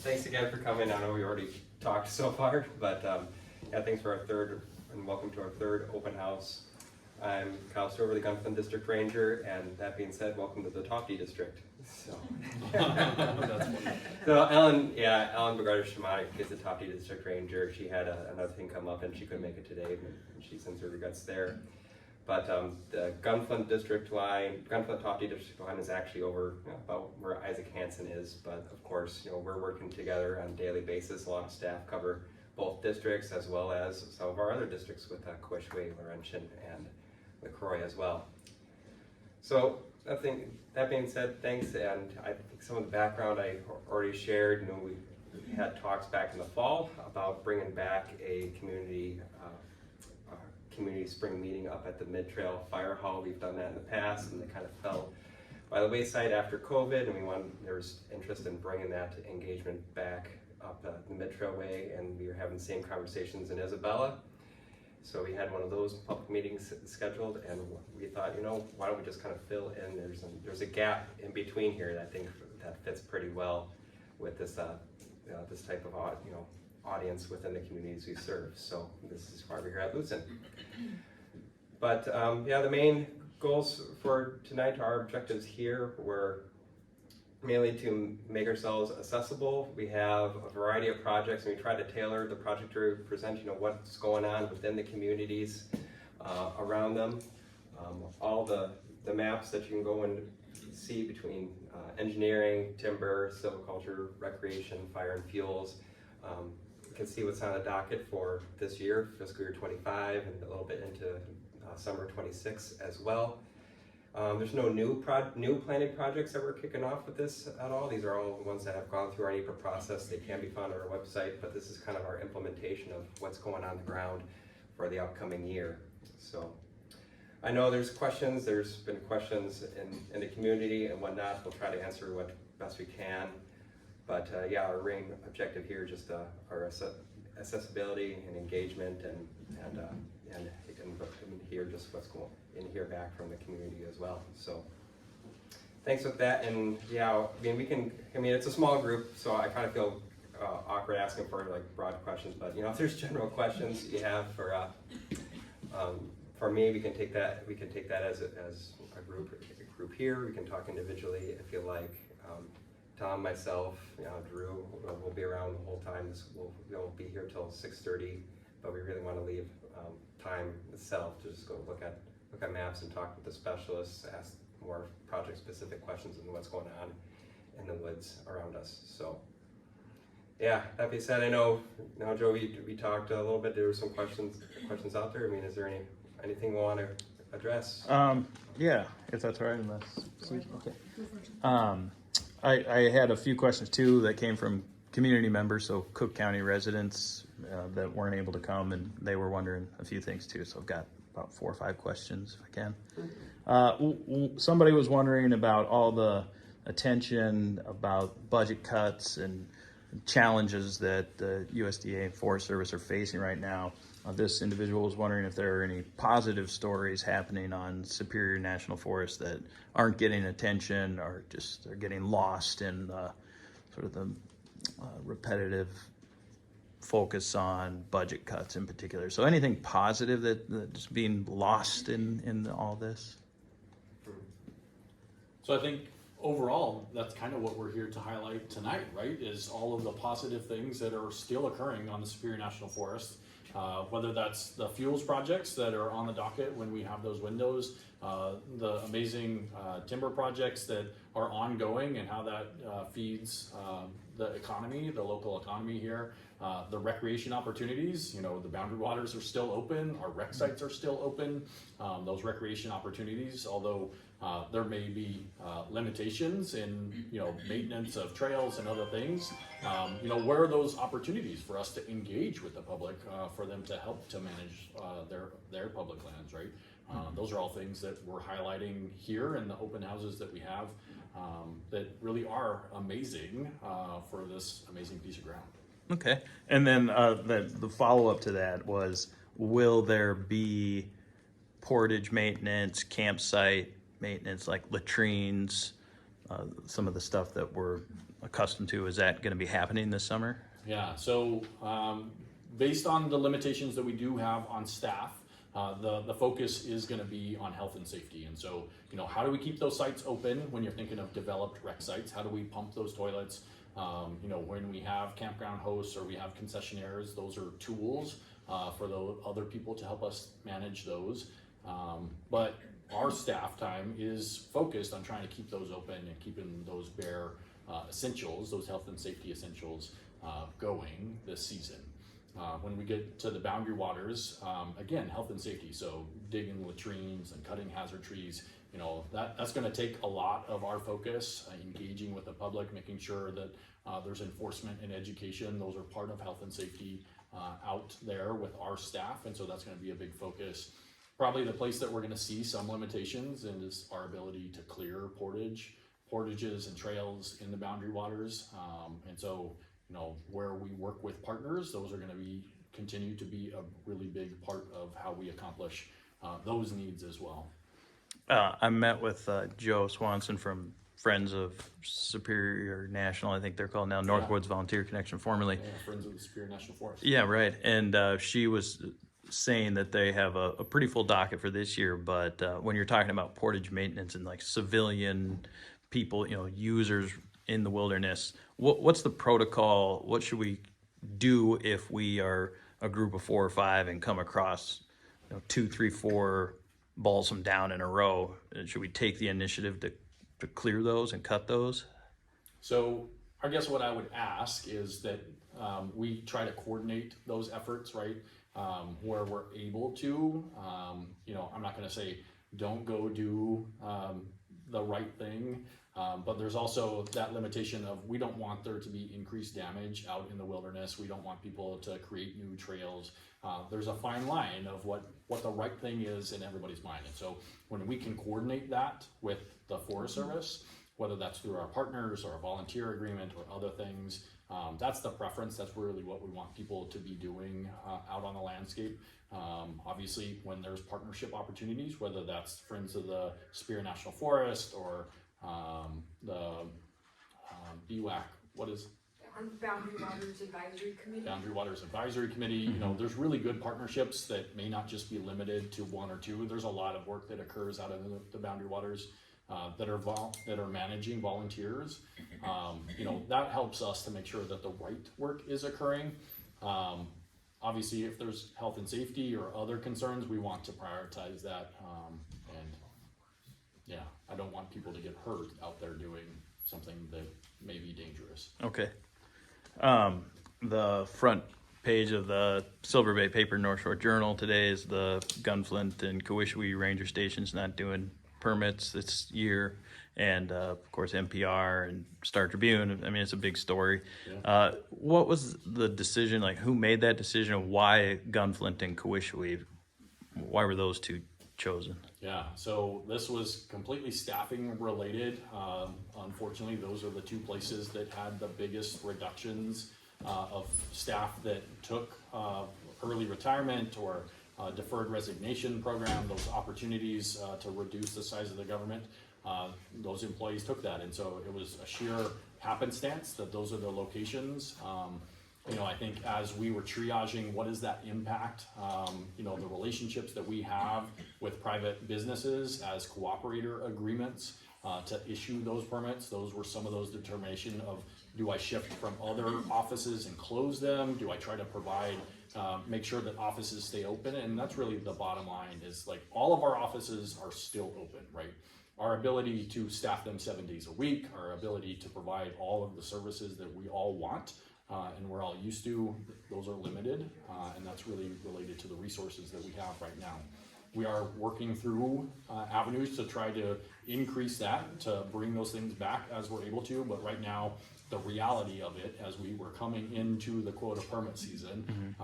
thanks again for coming. I know we already talked so far, but yeah, thanks for our third, and welcome to our third open house. I'm Kyle Stover, the Gunflint District Ranger, and that being said, welcome to the Tofty District. So, so Ellen Begarda-Shamatic is the Tofty District Ranger. She had another thing come up and she couldn't make it today, and she sends her regrets there. But the Gunflint Tofty District line is actually over about where Isaac Hansen is. But of course, we're working together on a daily basis. A lot of staff cover both districts as well as some of our other districts with Kawishiwi, Laurentian, and LaCroix as well. So that being said, thanks. And I think some of the background I already shared. We had talks back in the fall about bringing back a community spring meeting up at the Mid-Trail Fire Hall. We've done that in the past, and they kind of fell by the wayside after COVID, and there was interest in bringing that engagement back up the Mid-Trail way, and we were having the same conversations in Isabella. So we had one of those public meetings scheduled, and we thought, why don't we just kind of fill in? There's a gap in between here that I think that fits pretty well with this this type of audience within the communities we serve. So this is why we're here at Lutsen. But the main goals for tonight, our objectives here were mainly to make ourselves accessible. We have a variety of projects, and we try to tailor the project to present, what's going on within the communities around them. All the maps that you can go and see between engineering, timber, silviculture, recreation, fire and fuels. You can see what's on the docket for this year, fiscal year 25, and a little bit into summer 26 as well. There's no new planning projects that we're kicking off with this at all. These are all ones that have gone through our NEPA process. They can be found on our website, but this is kind of our implementation of what's going on the ground for the upcoming year. So I know there's been questions in the community and whatnot. We'll try to answer what best we can. But our main objective here is just our accessibility and engagement, and hear just what's going in here back from the community as well. So thanks with that. And it's a small group, so I kind of feel awkward asking for broad questions. But if there's general questions you have for me, we can take that as a group here. We can talk individually if you like. Tom, myself, Drew will be around the whole time. We'll be here till 6:30, but we really want to leave time itself to just go look at maps and talk with the specialists, ask more project-specific questions and what's going on in the woods around us. So, that being said, I know Joe, we talked a little bit. There were some questions out there. I mean, is there anything we want to address? If that's all right. Okay. I had a few questions too that came from community members, so Cook County residents that weren't able to come, and they were wondering a few things too. So I've got about 4 or 5 questions if I can. Somebody was wondering about all the attention about budget cuts and challenges that the USDA and Forest Service are facing right now. This individual was wondering if there are any positive stories happening on Superior National Forest that aren't getting attention, or just they're getting lost in sort of the repetitive focus on budget cuts in particular. So anything positive that's being lost in all this? So I think overall, that's kind of what we're here to highlight tonight, right? Is all of the positive things that are still occurring on the Superior National Forest. Whether that's the fuels projects that are on the docket when we have those windows, the amazing timber projects that are ongoing and how that feeds the economy, the local economy here, the recreation opportunities. The boundary waters are still open, our rec sites are still open. Those recreation opportunities, although there may be limitations in maintenance of trails and other things, where are those opportunities for us to engage with the public, for them to help to manage their public lands, right? Those are all things that we're highlighting here in the open houses that we have, that really are amazing for this amazing piece of ground. Okay, and then the follow-up to that was, will there be portage maintenance, campsite maintenance, like latrines, some of the stuff that we're accustomed to. Is that going to be happening this summer? Yeah, so based on the limitations that we do have on staff, the focus is going to be on health and safety. And so, how do we keep those sites open when you're thinking of developed rec sites? How do we pump those toilets? When we have campground hosts or we have concessionaires, those are tools for the other people to help us manage those. But our staff time is focused on trying to keep those open and keeping those bare essentials, those health and safety essentials going this season. When we get to the boundary waters, again, health and safety, so digging latrines and cutting hazard trees, that's going to take a lot of our focus, engaging with the public, making sure that there's enforcement and education. Those are part of health and safety out there with our staff, and so that's going to be a big focus. Probably the place that we're going to see some limitations is our ability to clear portages and trails in the boundary waters, and so where we work with partners, those are going to continue to be a really big part of how we accomplish those needs as well. I met with Joe Swanson from Friends of Superior National, I think they're called now, Northwoods Volunteer Connection formerly. Yeah, Friends of the Superior National Forest. Yeah, right. And she was saying that they have a pretty full docket for this year, but when you're talking about portage maintenance and like civilian people, users in the wilderness, what's the protocol? What should we do if we are a group of 4 or 5 and come across 2, 3, 4 balsam down in a row? Should we take the initiative to clear those and cut those? So I guess what I would ask is that we try to coordinate those efforts, right? Where we're able to, I'm not going to say don't go do the right thing, but there's also that limitation of we don't want there to be increased damage out in the wilderness. We don't want people to create new trails. There's a fine line of what the right thing is in everybody's mind. And so when we can coordinate that with the Forest Service, whether that's through our partners or a volunteer agreement or other things, that's the preference. That's really what we want people to be doing out on the landscape. Obviously, when there's partnership opportunities, whether that's Friends of the Superior National Forest or the BWCA, what is Boundary Waters Advisory Committee. Boundary Waters Advisory Committee. There's really good partnerships that may not just be limited to 1 or 2. There's a lot of work that occurs out of the Boundary Waters that are managing volunteers. That helps us to make sure that the right work is occurring. Obviously, if there's health and safety or other concerns, we want to prioritize that. I don't want people to get hurt out there doing something that may be dangerous. Okay. The front page of the Silver Bay Paper North Shore Journal today is the Gunflint and Kawishiwi Ranger Stations not doing permits this year, and of course NPR and Star Tribune. I mean, it's a big story. Yeah. What was the decision? Like, who made that decision? Why Gunflint and Kawishiwi? Why were those 2 chosen? Yeah, so this was completely staffing related. Unfortunately, those are the 2 places that had the biggest reductions of staff that took early retirement or deferred resignation program, those opportunities to reduce the size of the government. Those employees took that, and so it was a sheer happenstance that those are the locations. I think as we were triaging what is that impact, the relationships that we have with private businesses as cooperator agreements to issue those permits, those were some of those determination of, do I shift from other offices and close them? Do I try to provide, make sure that offices stay open? And that's really the bottom line, is like all of our offices are still open, right? Our ability to staff them 7 days a week, our ability to provide all of the services that we all want, and we're all used to, those are limited, and that's really related to the resources that we have right now. We are working through avenues to try to increase that, to bring those things back as we're able to, but right now, the reality of it, as we were coming into the quota permit season,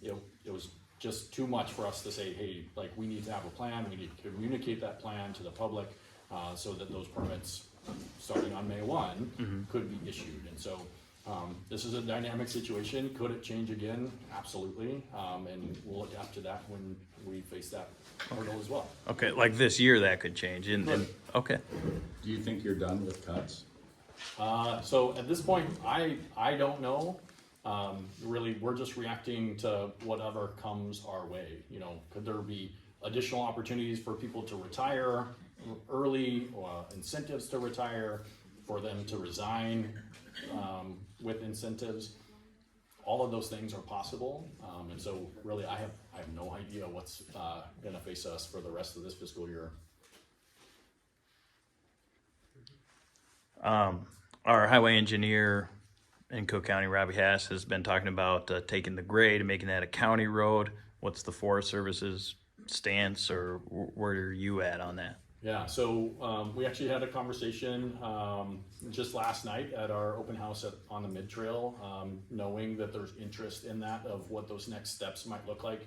it was just too much for us to say, hey, like, we need to have a plan, we need to communicate that plan to the public, so that those permits, starting on May 1, could be issued. And so this is a dynamic situation. Could it change again? Absolutely. And we'll adapt to that when we face that hurdle as well. Okay, like this year that could change. Okay. Do you think you're done with cuts? So at this point, I don't know. Really, we're just reacting to whatever comes our way. You know, could there be additional opportunities for people to retire early, or incentives to retire, for them to resign with incentives? All of those things are possible, and so really, I have no idea what's going to face us for the rest of this fiscal year. Our highway engineer in Cook County, Robbie Hass, has been talking about taking the grade and making that a county road. What's the Forest Service's stance, or where are you at on that? Yeah, so we actually had a conversation just last night at our open house on the mid trail, knowing that there's interest in that, of what those next steps might look like.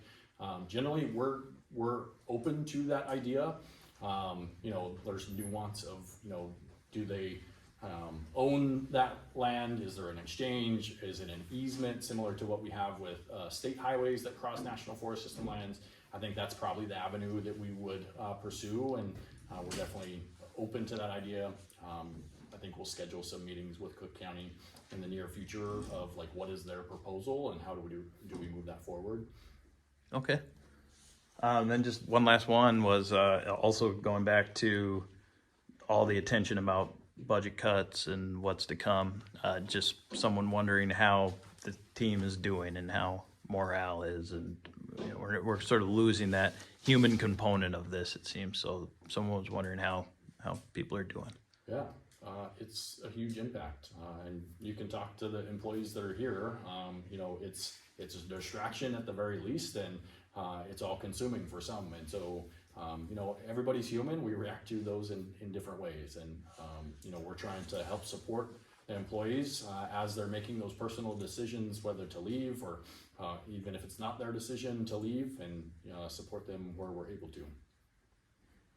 Generally, we're open to that idea. You know, there's nuance of, you know, do they own that land? Is there an exchange? Is it an easement similar to what we have with state highways that cross National Forest System lands? I think that's probably the avenue that we would pursue, and we're definitely open to that idea. I think we'll schedule some meetings with Cook County in the near future of like, what is their proposal and how do we move that forward? Okay. Then just one last one was also going back to all the attention about budget cuts and what's to come. Just someone wondering how the team is doing and how morale is, and you know, we're sort of losing that human component of this, it seems. So someone was wondering how people are doing. Yeah, it's a huge impact, and you can talk to the employees that are here. You know, it's a distraction at the very least, and it's all consuming for some. And so, you know, everybody's human. We react to those in different ways, and you know, we're trying to help support the employees as they're making those personal decisions, whether to leave or even if it's not their decision to leave, and support them where we're able to.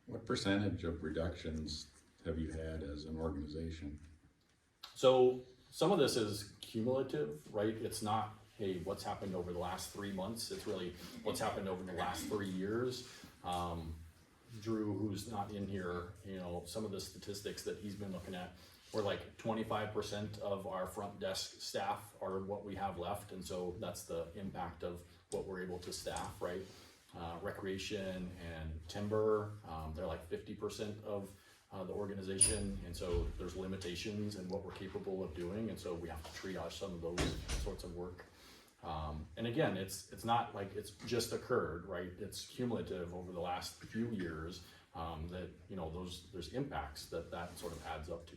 What percentage of reductions have you had as an organization? So some of this is cumulative, right? It's not, hey, what's happened over the last 3 months? It's really what's happened over the last 3 years. Drew, who's not in here, you know, some of the statistics that he's been looking at, we're like 25% of our front desk staff are what we have left. And so that's the impact of what we're able to staff, right? Recreation and timber, they're like 50% of the organization. And so there's limitations in what we're capable of doing. And so we have to triage some of those sorts of work. And again, it's not like it's just occurred, right? It's cumulative over the last few years, that, you know, there's impacts that sort of adds up to.